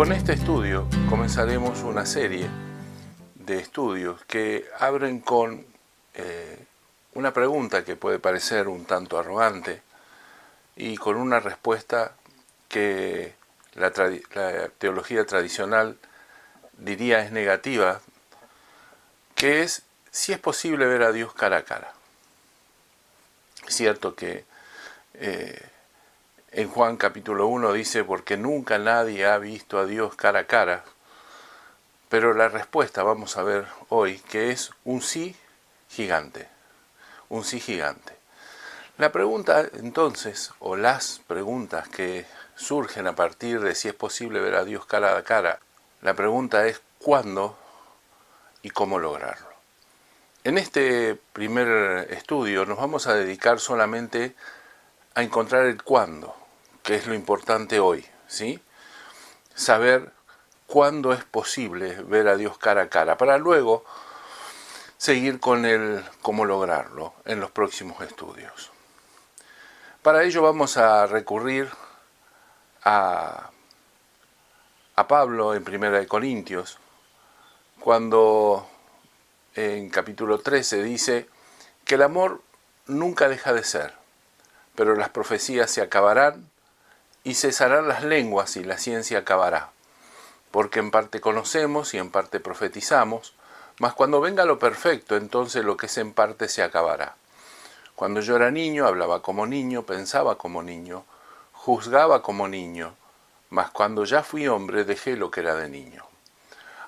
Con este estudio comenzaremos una serie de estudios que abren con una pregunta que puede parecer un tanto arrogante y con una respuesta que la teología tradicional diría es negativa, que es si es posible ver a Dios cara a cara. Es cierto que en Juan capítulo 1 dice, porque nunca nadie ha visto a Dios cara a cara, pero la respuesta vamos a ver hoy que es un sí gigante, un sí gigante. La pregunta entonces, o las preguntas que surgen a partir de si es posible ver a Dios cara a cara, la pregunta es cuándo y cómo lograrlo. En este primer estudio nos vamos a dedicar solamente a encontrar el cuándo, que es lo importante hoy, ¿sí? Saber cuándo es posible ver a Dios cara a cara, para luego seguir con el cómo lograrlo en los próximos estudios. Para ello vamos a recurrir a Pablo en 1 Corintios, cuando en capítulo 13 dice que el amor nunca deja de ser, pero las profecías se acabarán y cesarán las lenguas y la ciencia acabará, porque en parte conocemos y en parte profetizamos, mas cuando venga lo perfecto, entonces lo que es en parte se acabará. Cuando yo era niño, hablaba como niño, pensaba como niño, juzgaba como niño, mas cuando ya fui hombre dejé lo que era de niño.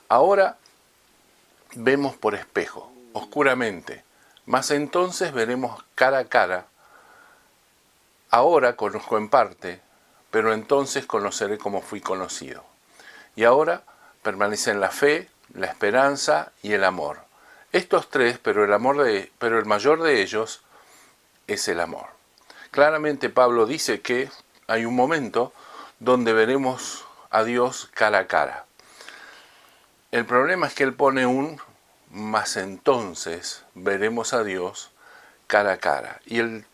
Ahora vemos por espejo, oscuramente, mas entonces veremos cara a cara. Ahora conozco en parte, pero entonces conoceré como fui conocido. Y ahora permanecen la fe, la esperanza y el amor. Estos tres, pero el mayor de ellos es el amor. Claramente Pablo dice que hay un momento donde veremos a Dios cara a cara. El problema es que él pone un mas entonces veremos a Dios cara a cara. Y el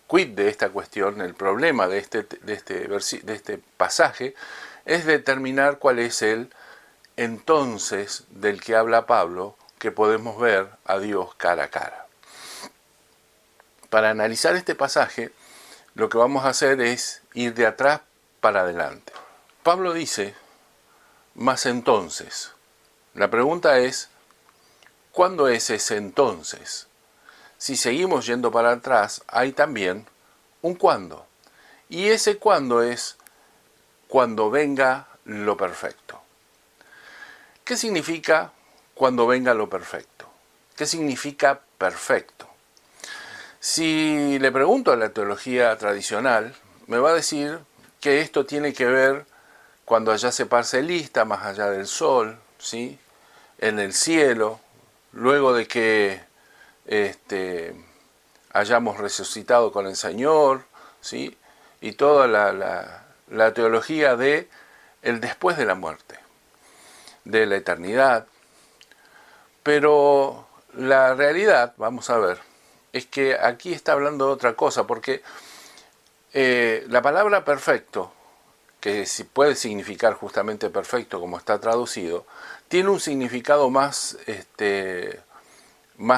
quid de esta cuestión, el problema de este pasaje, es determinar cuál es el entonces del que habla Pablo, que podemos ver a Dios cara a cara. Para analizar este pasaje, lo que vamos a hacer es ir de atrás para adelante. Pablo dice, mas entonces. La pregunta es, ¿cuándo es ese entonces? Si seguimos yendo para atrás, hay también un cuándo. Y ese cuándo es cuando venga lo perfecto. ¿Qué significa cuando venga lo perfecto? ¿Qué significa perfecto? Si le pregunto a la teología tradicional, me va a decir que esto tiene que ver cuando allá se pase lista, más allá del sol, ¿sí? En el cielo, luego de que hayamos resucitado con el Señor, ¿sí? Y toda la teología de el después de la muerte, de la eternidad. Pero la realidad, vamos a ver, es que aquí está hablando de otra cosa, porque la palabra perfecto, que puede significar justamente perfecto como está traducido, tiene un significado más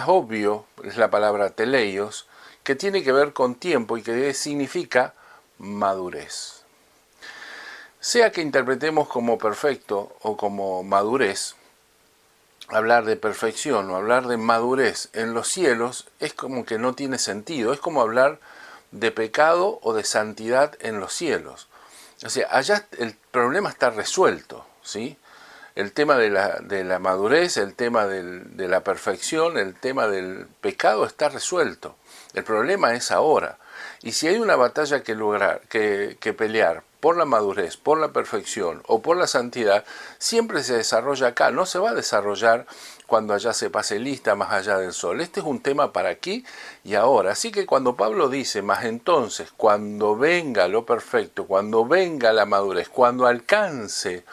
obvio, es la palabra teleios, que tiene que ver con tiempo y que significa madurez. Sea que interpretemos como perfecto o como madurez, hablar de perfección o hablar de madurez en los cielos es como que no tiene sentido, es como hablar de pecado o de santidad en los cielos. O sea, allá el problema está resuelto, ¿sí? El tema de la madurez, el tema de la perfección, el tema del pecado está resuelto. El problema es ahora. Y si hay una batalla que pelear por la madurez, por la perfección o por la santidad, siempre se desarrolla acá. No se va a desarrollar cuando allá se pase lista más allá del sol. Este es un tema para aquí y ahora. Así que cuando Pablo dice, mas entonces, cuando venga lo perfecto, cuando venga la madurez, cuando alcance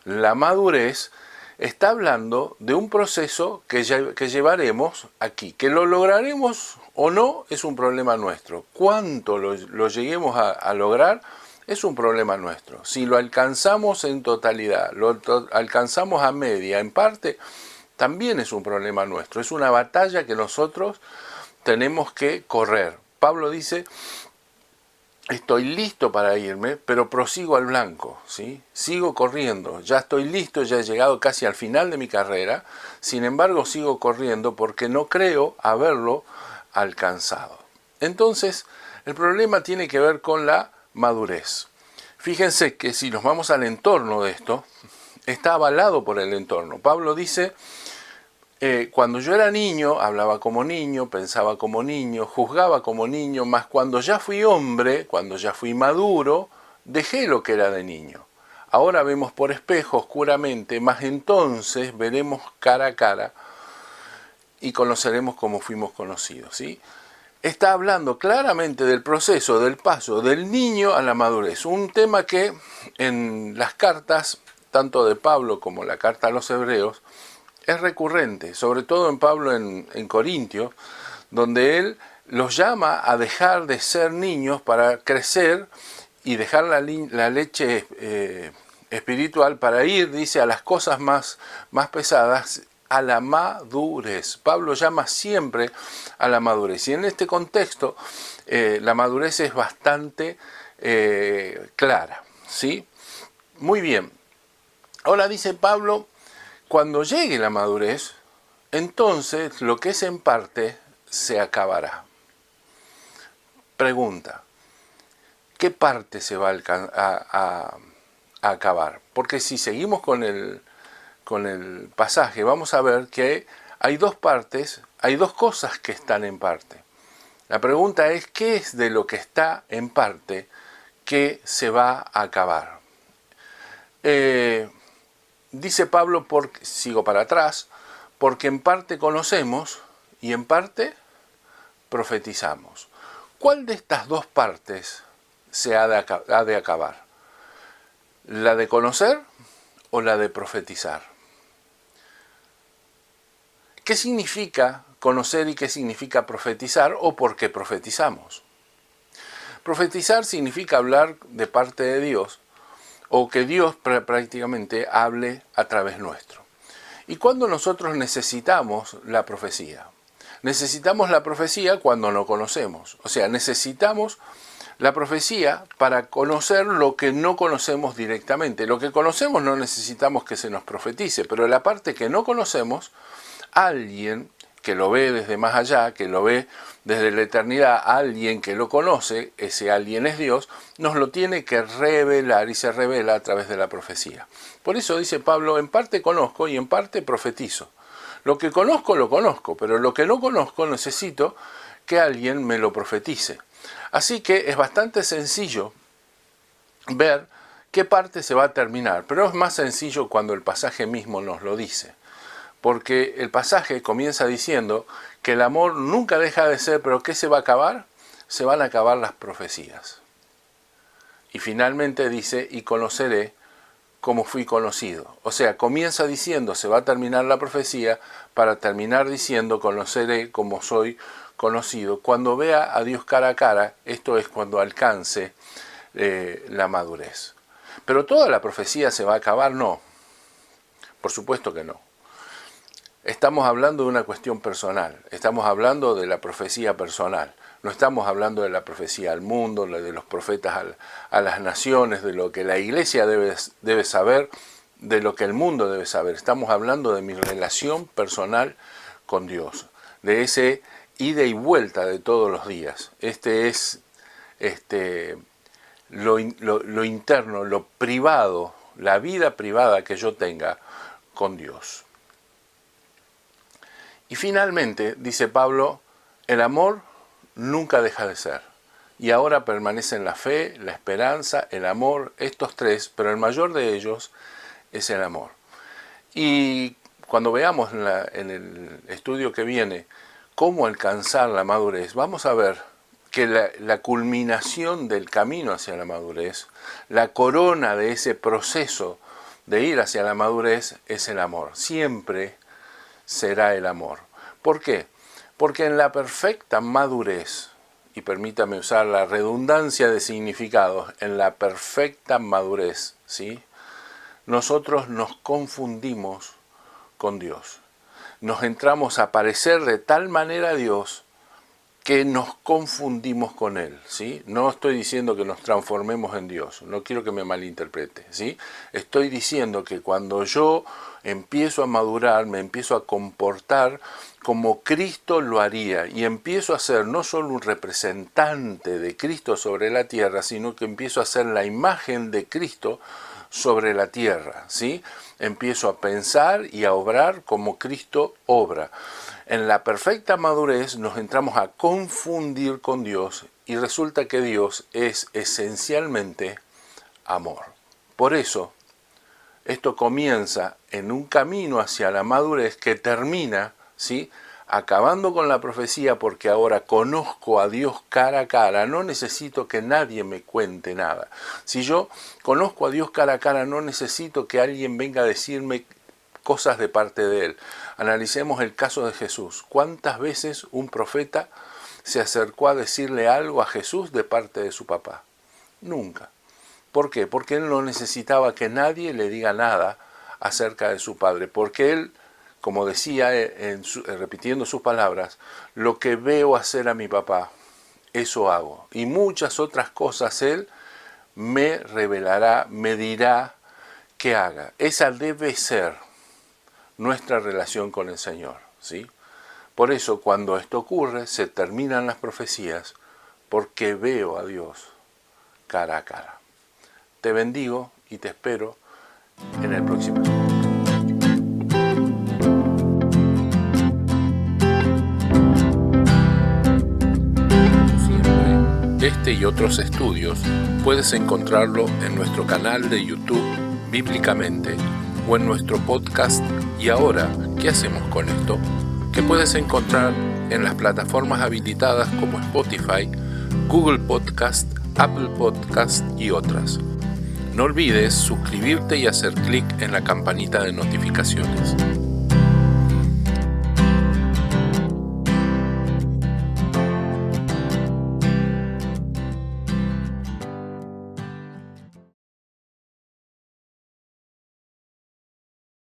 la madurez, está hablando de un proceso que llevaremos aquí. Que lo lograremos o no es un problema nuestro. Cuánto lo lleguemos a lograr es un problema nuestro. Si lo alcanzamos en totalidad, alcanzamos a media, en parte, también es un problema nuestro. Es una batalla que nosotros tenemos que correr. Pablo dice, estoy listo para irme, pero prosigo al blanco, ¿sí? Sigo corriendo, ya estoy listo, ya he llegado casi al final de mi carrera, sin embargo sigo corriendo porque no creo haberlo alcanzado. Entonces, el problema tiene que ver con la madurez. Fíjense que si nos vamos al entorno de esto, está avalado por el entorno. Pablo dice, cuando yo era niño, hablaba como niño, pensaba como niño, juzgaba como niño, mas cuando ya fui hombre, cuando ya fui maduro, dejé lo que era de niño. Ahora vemos por espejo oscuramente, mas entonces veremos cara a cara y conoceremos como fuimos conocidos, ¿sí? Está hablando claramente del proceso, del paso del niño a la madurez. Un tema que en las cartas, tanto de Pablo como la carta a los hebreos, es recurrente, sobre todo en Pablo en Corintios, donde él los llama a dejar de ser niños para crecer y dejar la leche espiritual para ir, dice, a las cosas más pesadas, a la madurez. Pablo llama siempre a la madurez. Y en este contexto, la madurez es bastante clara, ¿sí? Muy bien. Ahora dice Pablo, cuando llegue la madurez, entonces lo que es en parte se acabará. Pregunta, ¿qué parte se va a acabar? Porque si seguimos con el pasaje, vamos a ver que hay dos partes, hay dos cosas que están en parte. La pregunta es, ¿qué es de lo que está en parte que se va a acabar? Dice Pablo, sigo para atrás, porque en parte conocemos y en parte profetizamos. ¿Cuál de estas dos partes se ha de acabar? ¿La de conocer o la de profetizar? ¿Qué significa conocer y qué significa profetizar o por qué profetizamos? Profetizar significa hablar de parte de Dios o que Dios prácticamente hable a través nuestro. ¿Y cuándo nosotros necesitamos la profecía? Necesitamos la profecía cuando no conocemos. O sea, necesitamos la profecía para conocer lo que no conocemos directamente. Lo que conocemos no necesitamos que se nos profetice, pero la parte que no conocemos, alguien que lo ve desde más allá, que lo ve desde la eternidad, alguien que lo conoce, ese alguien es Dios, nos lo tiene que revelar y se revela a través de la profecía. Por eso dice Pablo, en parte conozco y en parte profetizo. Lo que conozco lo conozco, pero lo que no conozco necesito que alguien me lo profetice. Así que es bastante sencillo ver qué parte se va a terminar, pero es más sencillo cuando el pasaje mismo nos lo dice. Porque el pasaje comienza diciendo que el amor nunca deja de ser, pero ¿qué se va a acabar? Se van a acabar las profecías. Y finalmente dice, y conoceré como fui conocido. O sea, comienza diciendo, se va a terminar la profecía, para terminar diciendo, conoceré como soy conocido. Cuando vea a Dios cara a cara, esto es cuando alcance la madurez. ¿Pero toda la profecía se va a acabar? No. Por supuesto que no. Estamos hablando de una cuestión personal, estamos hablando de la profecía personal, no estamos hablando de la profecía al mundo, de los profetas a las naciones, de lo que la iglesia debe saber, de lo que el mundo debe saber. Estamos hablando de mi relación personal con Dios, de ese ida y vuelta de todos los días. Este es lo interno, lo privado, la vida privada que yo tenga con Dios. Y finalmente, dice Pablo, el amor nunca deja de ser. Y ahora permanecen la fe, la esperanza, el amor, estos tres, pero el mayor de ellos es el amor. Y cuando veamos en el estudio que viene cómo alcanzar la madurez, vamos a ver que la culminación del camino hacia la madurez, la corona de ese proceso de ir hacia la madurez es el amor. Siempre será el amor. ¿Por qué? Porque en la perfecta madurez, y permítame usar la redundancia de significados, en la perfecta madurez, ¿sí? Nosotros nos confundimos con Dios. Nos entramos a parecer de tal manera a Dios que nos confundimos con Él, ¿sí? No estoy diciendo que nos transformemos en Dios, no quiero que me malinterprete, ¿sí? Estoy diciendo que cuando yo empiezo a madurar, me empiezo a comportar como Cristo lo haría y empiezo a ser no solo un representante de Cristo sobre la tierra, sino que empiezo a ser la imagen de Cristo sobre la tierra, ¿sí? Empiezo a pensar y a obrar como Cristo obra. En la perfecta madurez nos entramos a confundir con Dios y resulta que Dios es esencialmente amor. Por eso, esto comienza en un camino hacia la madurez que termina, ¿sí?, acabando con la profecía, porque ahora conozco a Dios cara a cara, no necesito que nadie me cuente nada. Si yo conozco a Dios cara a cara, no necesito que alguien venga a decirme cosas de parte de Él. Analicemos el caso de Jesús. ¿Cuántas veces un profeta se acercó a decirle algo a Jesús de parte de su papá? Nunca. ¿Por qué? Porque Él no necesitaba que nadie le diga nada acerca de su padre, porque Él, como decía repitiendo sus palabras, lo que veo hacer a mi papá, eso hago. Y muchas otras cosas Él me revelará, me dirá que haga. Esa debe ser nuestra relación con el Señor, ¿sí? Por eso, cuando esto ocurre, se terminan las profecías, porque veo a Dios cara a cara. Te bendigo y te espero en el próximo. Este y otros estudios puedes encontrarlo en nuestro canal de YouTube Bíblicamente o en nuestro podcast Y Ahora, ¿qué hacemos con esto?, que puedes encontrar en las plataformas habilitadas como Spotify, Google Podcast, Apple Podcast y otras. No olvides suscribirte y hacer clic en la campanita de notificaciones.